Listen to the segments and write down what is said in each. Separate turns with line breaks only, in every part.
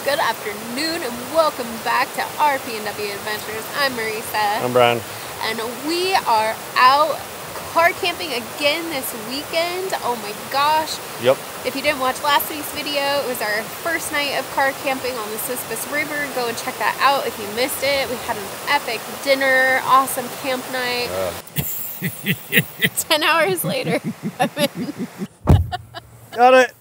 Good afternoon and welcome back to RP&W Adventures. I'm Marisa.
I'm Brian.
And we are out car camping again this weekend. Oh my gosh.
Yep.
If you didn't watch last week's video, it was our first night of car camping on the Sispus River. Go and check that out if you missed it. We had an epic dinner, awesome camp night. 10 hours later.
Got it.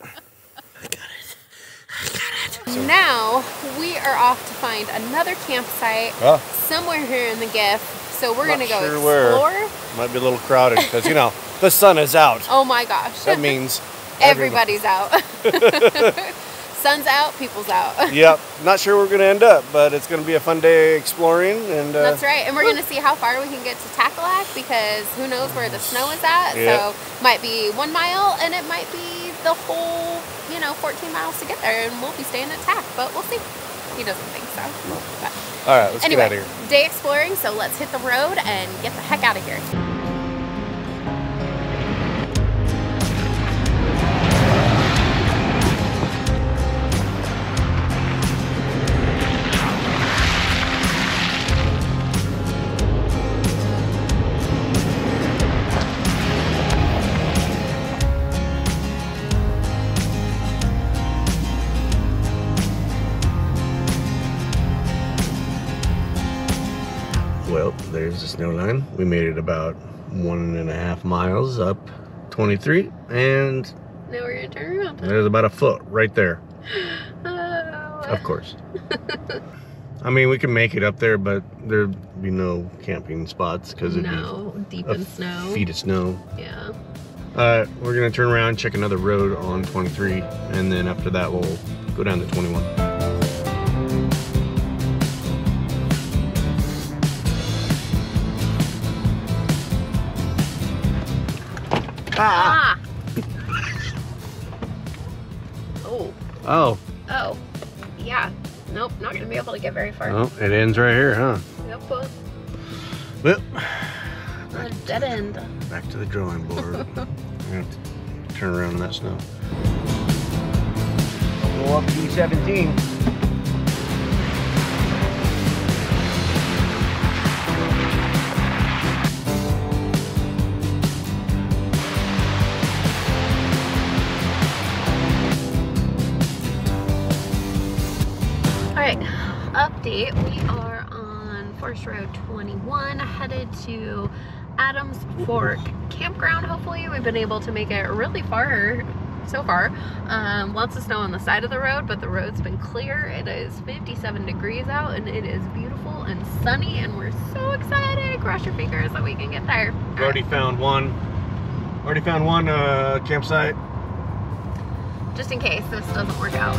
Now we are off to find another campsite somewhere here in the Giff. So we're going to go explore.
Might be a little crowded because, you know, the sun is out.
Oh my gosh.
That means
everybody's out. Sun's out, people's out.
Yep. Not sure where we're going to end up, but it's going to be a fun day exploring. And
that's right. And we're going to see how far we can get to Stackable because who knows where the snow is at.
Yep. So
might be 1 mile and it might be the whole, 14 miles to get there, and we'll be staying at Tack, but we'll see. He doesn't think so. But
all right, let's get out of here.
Day exploring, so let's hit the road and get the heck out of here.
Well, there's the snow line. We made it about 1.5 miles up 23, and
now we're gonna turn around.
There's about a foot right there. Of course. I mean, we can make it up there, but there'd be no camping spots because it'd be
deep in snow.
Feet of snow.
Yeah.
We're gonna turn around, check another road on 23, and then after that we'll go down to 21.
Ah! Oh. Oh. Yeah. Nope, not gonna be able to get very far.
Oh, it ends right here, huh?
Yep.
Well,
A dead end.
Back to the drawing board. I'm gonna have to turn around in that snow. Go up E17.
Update, we are on Forest Road 21 headed to Adams Fork Campground. Hopefully we've been able to make it really far so far. Lots of snow on the side of the road, but the road's been clear. It is 57 degrees out and it is beautiful and sunny, and we're so excited. Cross your fingers that we can get there.
We've already found one campsite,
just in case this doesn't work out.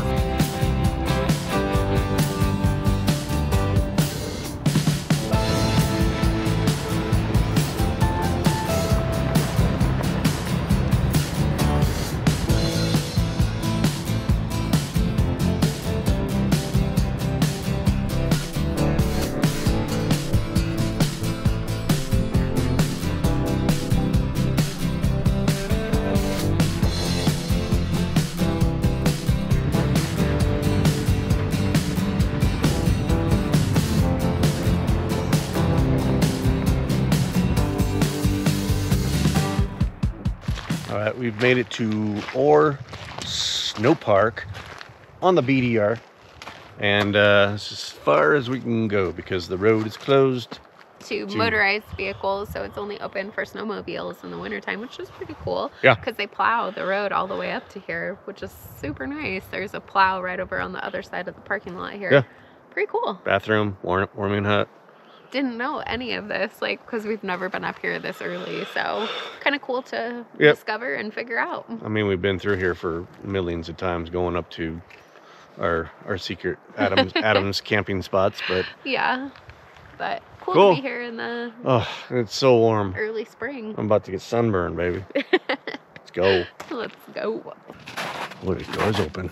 Alright, we've made it to Orr Snow Park on the BDR, and it's as far as we can go because the road is closed
to motorized vehicles, so it's only open for snowmobiles in the wintertime, which is pretty cool.
Yeah.
Because they plow the road all the way up to here, which is super nice. There's a plow right over on the other side of the parking lot here.
Yeah.
Pretty cool.
Bathroom, warming hut.
Didn't know any of this, because we've never been up here this early, so kind of cool to discover and figure out.
I mean, we've been through here for millions of times going up to our secret Adams camping spots, but
yeah, but cool to be here in the
it's so warm.
Early spring.
I'm about to get sunburned, baby. Let's go.
Let's go.
Look, the door's open.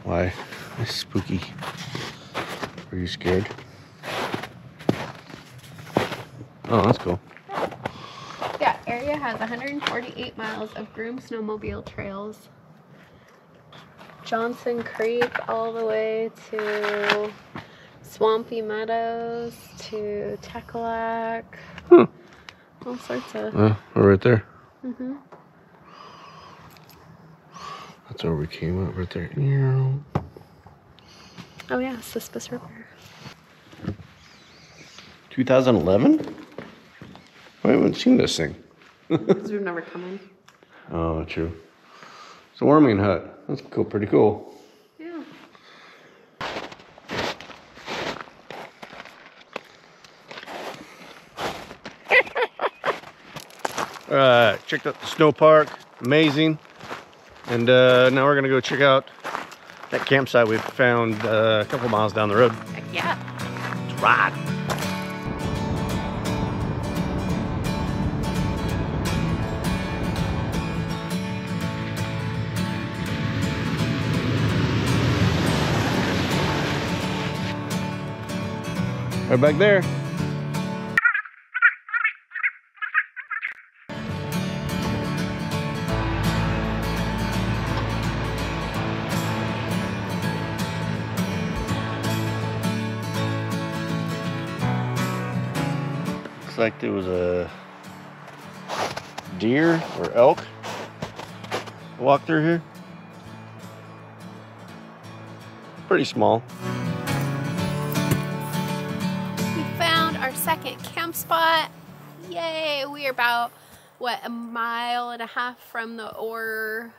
Why? It's spooky. Are you scared? Oh, that's cool.
Yeah, area has 148 miles of groomed snowmobile trails. Johnson Creek all the way to Swampy Meadows to Tackalack. All sorts of.
We're right there.
Mm-hmm.
That's where we came up right there.
Oh yeah, Cispus River.
2011? I haven't seen this thing.
Because we've never come in.
Oh, true. It's a warming hut. That's cool. Pretty cool.
Yeah.
Checked out the snow park. Amazing. And now we're gonna go check out that campsite we found a couple miles down the road.
Heck yeah.
Let's ride. Right back there. Looks like there was a deer or elk walk through here. Pretty small.
Second camp spot. Yay! We are about, what, a mile and a half from the Orr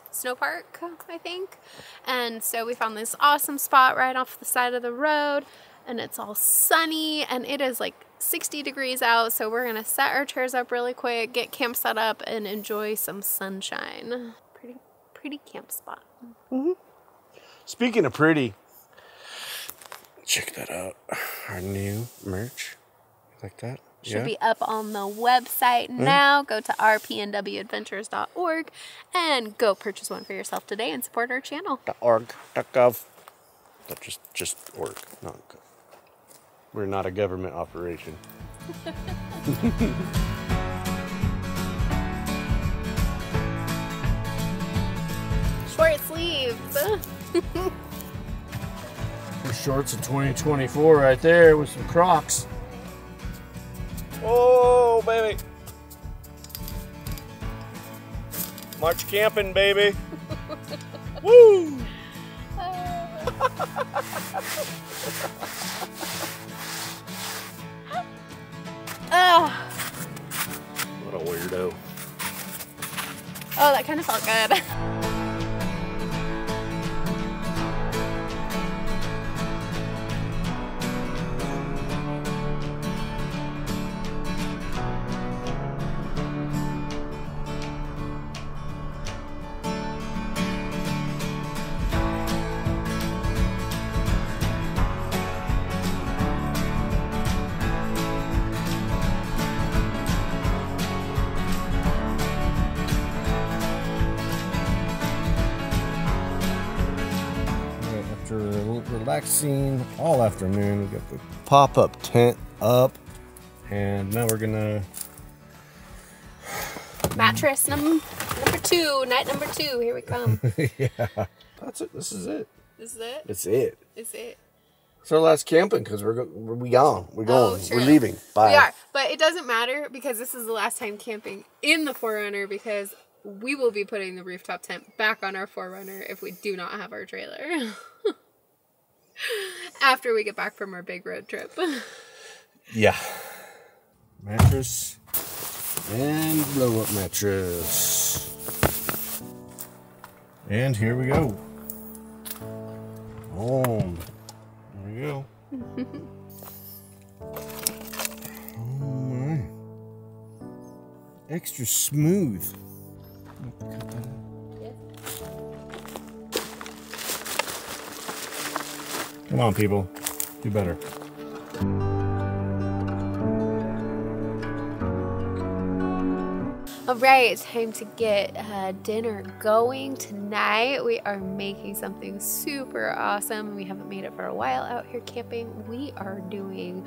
snow park, I think. And so we found this awesome spot right off the side of the road, and it's all sunny, and it is like 60 degrees out, so we're gonna set our chairs up really quick, get camp set up, and enjoy some sunshine. Pretty camp spot.
Mm-hmm. Speaking of pretty, check that out. Our new merch. Like that?
Should be up on the website now. Go to rpnwadventures.org and go purchase one for yourself today and support our channel.
.org.gov. That's just org, not gov. We're not a government operation.
Short sleeves.
Shorts in 2024 right there with some Crocs. Oh, baby. March camping, baby. Woo! What a weirdo.
Oh, that kind of felt good.
Relaxing all afternoon. We got the pop-up tent up, and now we're gonna
mattress number 2, night number 2. Here we come.
Yeah, that's it. This is it.
This is it.
It's it.
It's it.
It's our last camping because we're gone. We're going.
Sure.
We're leaving. Bye.
We are, but it doesn't matter because this is the last time camping in the 4Runner because we will be putting the rooftop tent back on our 4Runner if we do not have our trailer. After we get back from our big road trip.
Yeah. Mattress and blow up mattress. And here we go. Home. There we go. Oh my. Extra smooth. Cut that out. Come on, people. Do better.
All right, it's time to get dinner going. Tonight we are making something super awesome. We haven't made it for a while out here camping. We are doing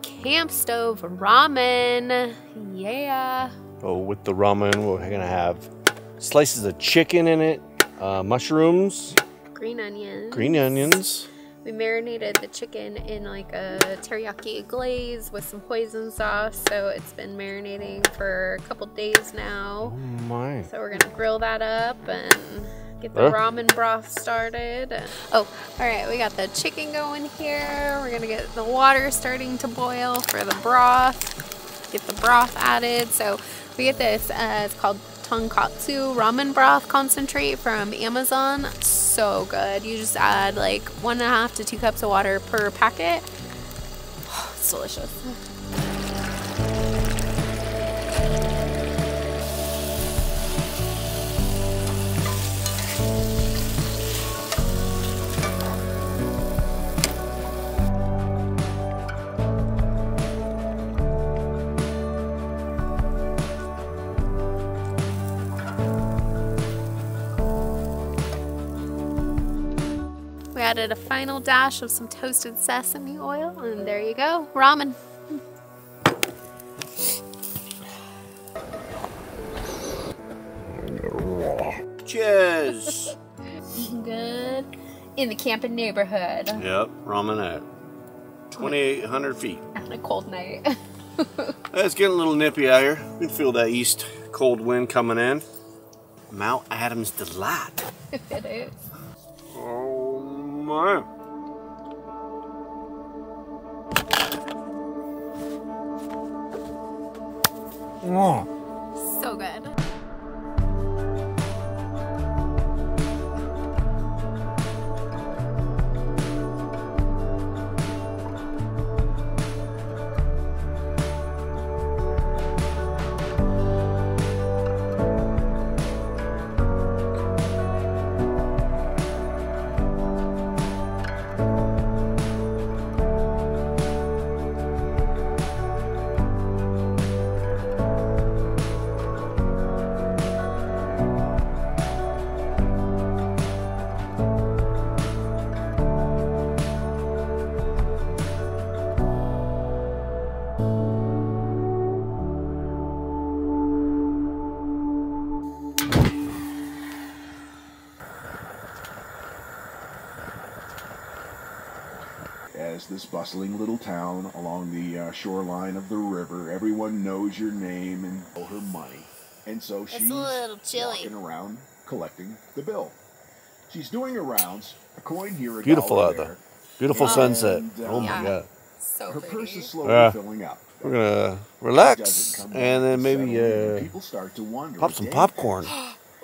camp stove ramen. Yeah.
Oh, with the ramen, we're gonna have slices of chicken in it, mushrooms,
green onions.
green onions.
We marinated the chicken in like a teriyaki glaze with some hoisin sauce, so it's been marinating for a couple days now.
Oh my.
So we're gonna grill that up and get the ramen broth started. Oh, all right, we got the chicken going here. We're gonna get the water starting to boil for the broth. Get the broth added. So we get this, it's called tonkatsu ramen broth concentrate from Amazon. So good. You just add like 1.5 to 2 cups of water per packet. Oh, it's delicious. We added a final dash of some toasted sesame oil, and there you go, ramen.
Cheers.
Eating good in the camping neighborhood.
Yep, ramen at 2,800 feet.
On a cold night.
It's getting a little nippy out here. You can feel that east cold wind coming in. Mount Adam's Delight.
It is.
Oh my.
Oh. So good.
As this bustling little town along the shoreline of the river, everyone knows your name and owe her money. And so she's
a little chilly.
walking around collecting the bill. She's doing her rounds, a coin here, a
Beautiful
dollar
out there.
there.
Beautiful sunset.
And,
Oh my
yeah.
god.
So
her
pretty.
purse is slowly filling up.
We're gonna
She
relax
doesn't come
and then
back to
maybe
settle in. People start to wonder
pop
a
some
day
popcorn.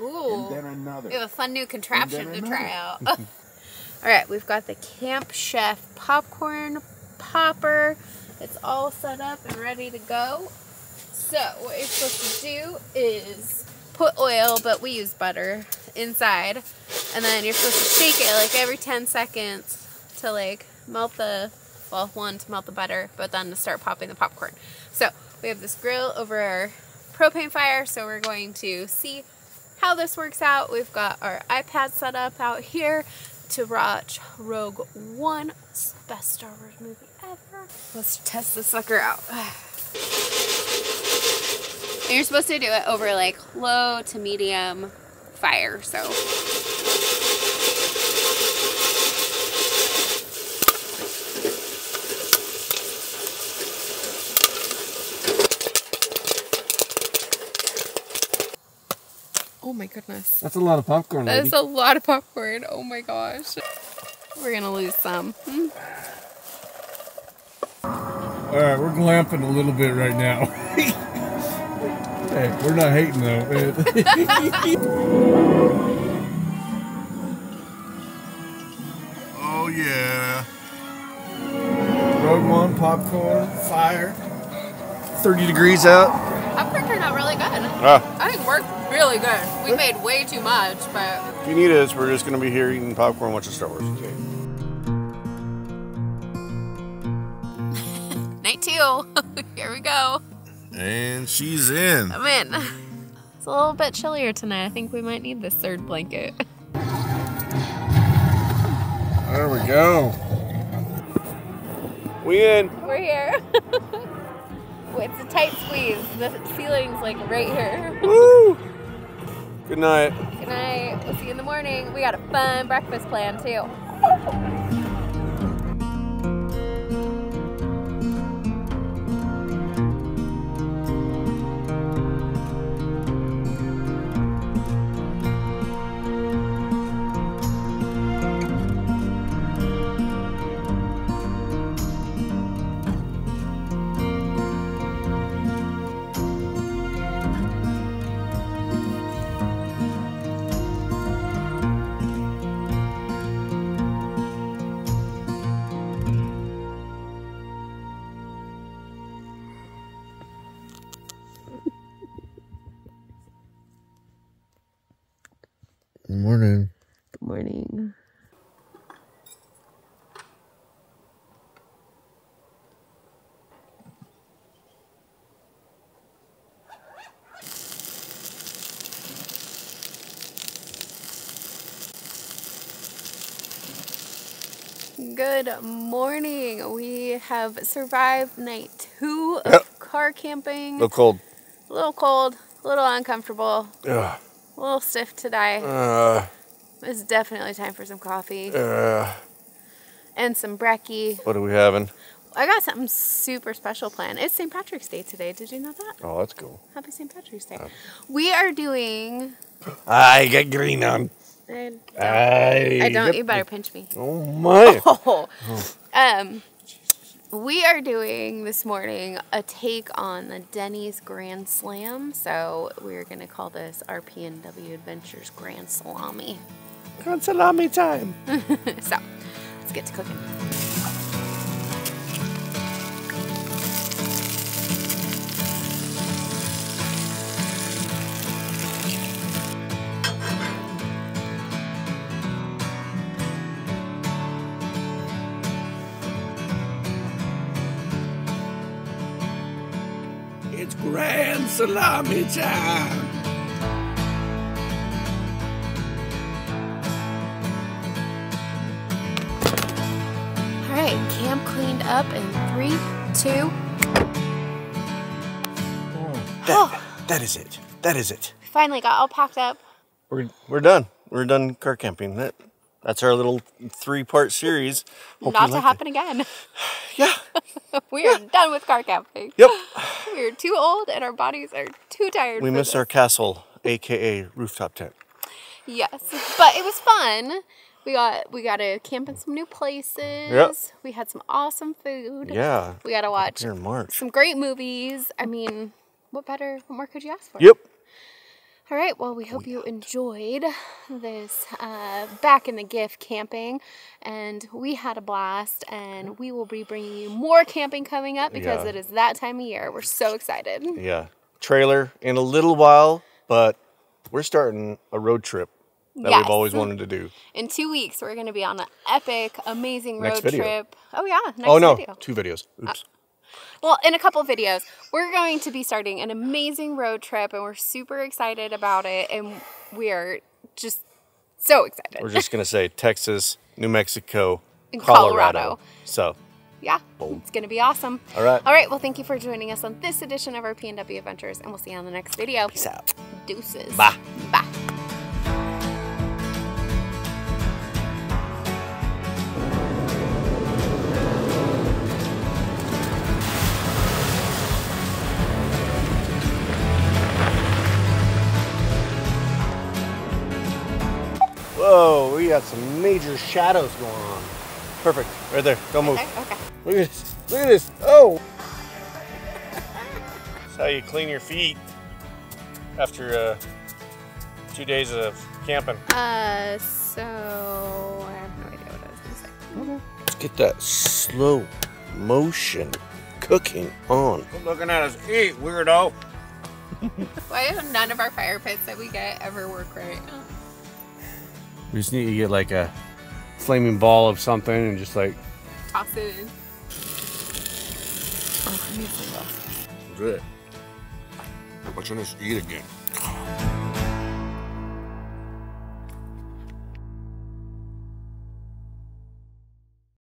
Ooh.
And then another.
We have a fun new contraption
And
to
then
try out. All right, we've got the Camp Chef popcorn popper. It's all set up and ready to go. So what you're supposed to do is put oil, but we use butter, inside. And then you're supposed to shake it like every 10 seconds to like melt the, well, one, to melt the butter, but then to start popping the popcorn. So we have this grill over our propane fire, so we're going to see how this works out. We've got our iPad set up out here to watch Rogue One. It's the best Star Wars movie ever. Let's test this sucker out. And you're supposed to do it over like low to medium fire, so. Oh my goodness.
That's a lot of popcorn,
That is a lot of popcorn. Oh my gosh. We're gonna lose some.
Alright, we're glamping a little bit right now. Hey, we're not hating though, man. Oh yeah. Rogue One, popcorn, fire.
30 degrees out.
Popcorn turned out really good.
Ah,
I think it worked really good. We made way too much, but.
if you need us, we're just gonna be here eating popcorn, watching Star Wars.
Night 2. Here we go.
And she's in.
I'm in. It's a little bit chillier tonight. I think we might need this third blanket.
There we go.
We in.
We're here. It's a tight squeeze. The ceiling's like right here.
Woo! Good night.
Good night. We'll see you in the morning. We got a fun breakfast plan too.
Good morning.
Good morning. Good morning. We have survived night 2 of car camping.
A little cold.
A little cold, a little uncomfortable,
Ugh.
a little stiff today. It's definitely time for some coffee and some brekkie.
What are we having?
I got something super special planned. It's St. Patrick's Day today. Did you know that?
Oh, that's cool.
Happy St. Patrick's Day. We are doing...
I got green on.
I don't. You better pinch me.
Oh my.
We are doing this morning a take on the Denny's Grand Slam. So we're going to call this our PNW Adventures Grand Salami.
Grand Salami time.
So let's get to cooking.
It's Grand Salami time.
All right, camp cleaned up in 3, 2.
That is it. That is it.
Finally got all packed up.
We're done. We're done car camping. That's our little 3-part series. Hope
Not
you
to
liked
happen
it.
again.
Yeah.
We are done with car camping.
Yep.
We are too old and our bodies are too tired.
We
for
missed
this.
our castle, aka rooftop tent.
Yes, but it was fun. We got to camp in some new places.
Yep.
We had some awesome food.
Yeah.
We got to watch
Here in March.
some great movies. I mean, what more could you ask for?
Yep.
All right, well, we hope you enjoyed this back in the gift camping, and we had a blast, and we will be bringing you more camping coming up because it is that time of year. We're so excited.
Yeah. Trailer in a little while, but we're starting a road trip that we've always wanted to do.
In 2 weeks, we're going to be on an epic, amazing
Next
road
video.
trip. Oh, yeah, next
Oh, no.
video.
2 videos. Oops.
Well, in a couple of videos, we're going to be starting an amazing road trip, and we're super excited about it, and we are just so excited.
We're just going to say Texas, New Mexico,
And
Colorado.
Colorado.
So,
Yeah, it's going to be awesome.
all right.
All right, well, thank you for joining us on this edition of our PNW Adventures, and we'll see you on the next video.
Peace out.
Deuces.
Bye.
Bye.
Whoa, we got some major shadows going on. Perfect. Right there. Don't move.
Okay.
Look at this. Look at this. Oh. That's how you clean your feet after 2 days of camping.
So I have no idea what I was going to say.
Let's get that slow motion cooking on. Quit looking at us eat, weirdo.
Why do none of our fire pits that we get ever work right?
We just need to get like a flaming ball of something and just like
Toss it in. Oh, I need some glasses.
Good. Watching us eat again.